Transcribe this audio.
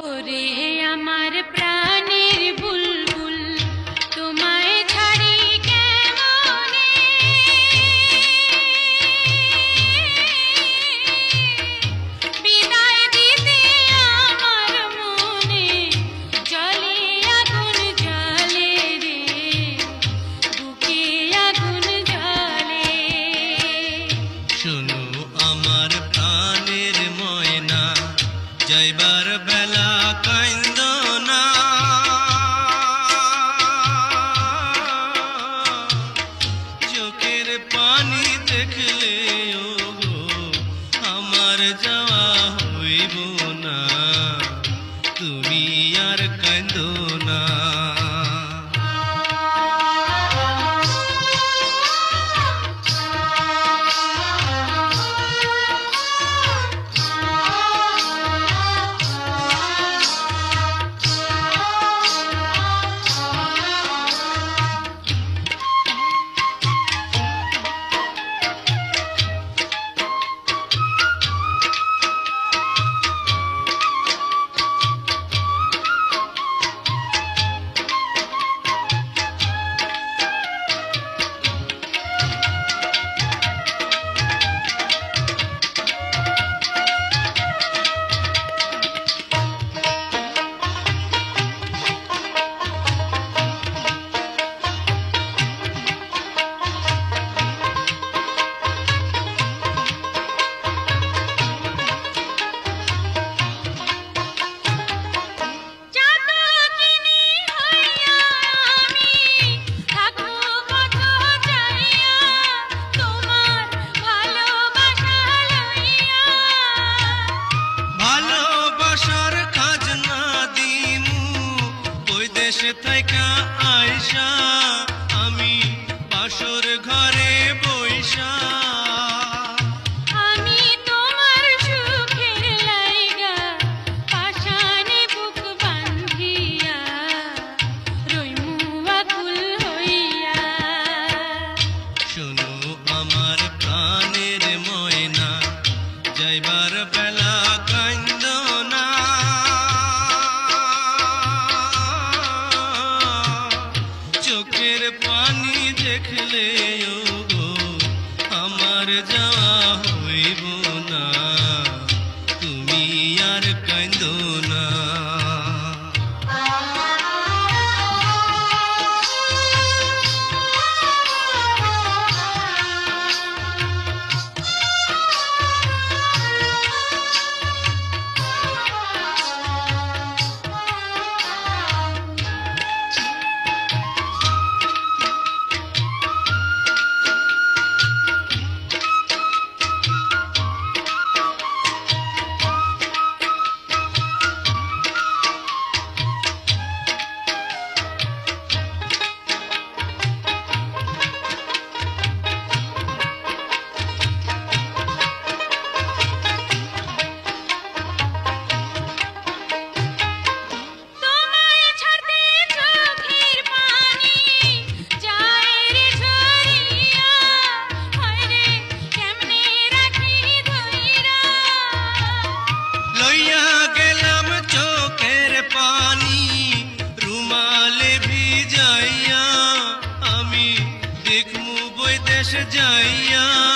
ওরে আমার প্রাণের বুলবুল তোমায় ছাড়ি কেমনে বিদায় দিতে আমার মনে জলে আগুন জ্বলে রে বুকে আগুন জ্বলে শোনো আমার প্রাণের ময়না যাইবার বেলা কাইন্দো না চোখের পানি দেখলে ওগো আমার যাওয়া হইব না তুমি আর কাইন্দো না থাইকা আয়সা আমি বাসর ঘরে বইসা আমি তোমার সুখের লাইগা পাশানে বুক বান্ধিয়া রইমু আকুল হইয়া শোনো আমার প্রাণের ময়না যাইবার বেলা কাইন্দো না চোখের পানি দেখলে ওগো আমার যাওয়া হইব না তুমি আর কাঁদো না যাইয়া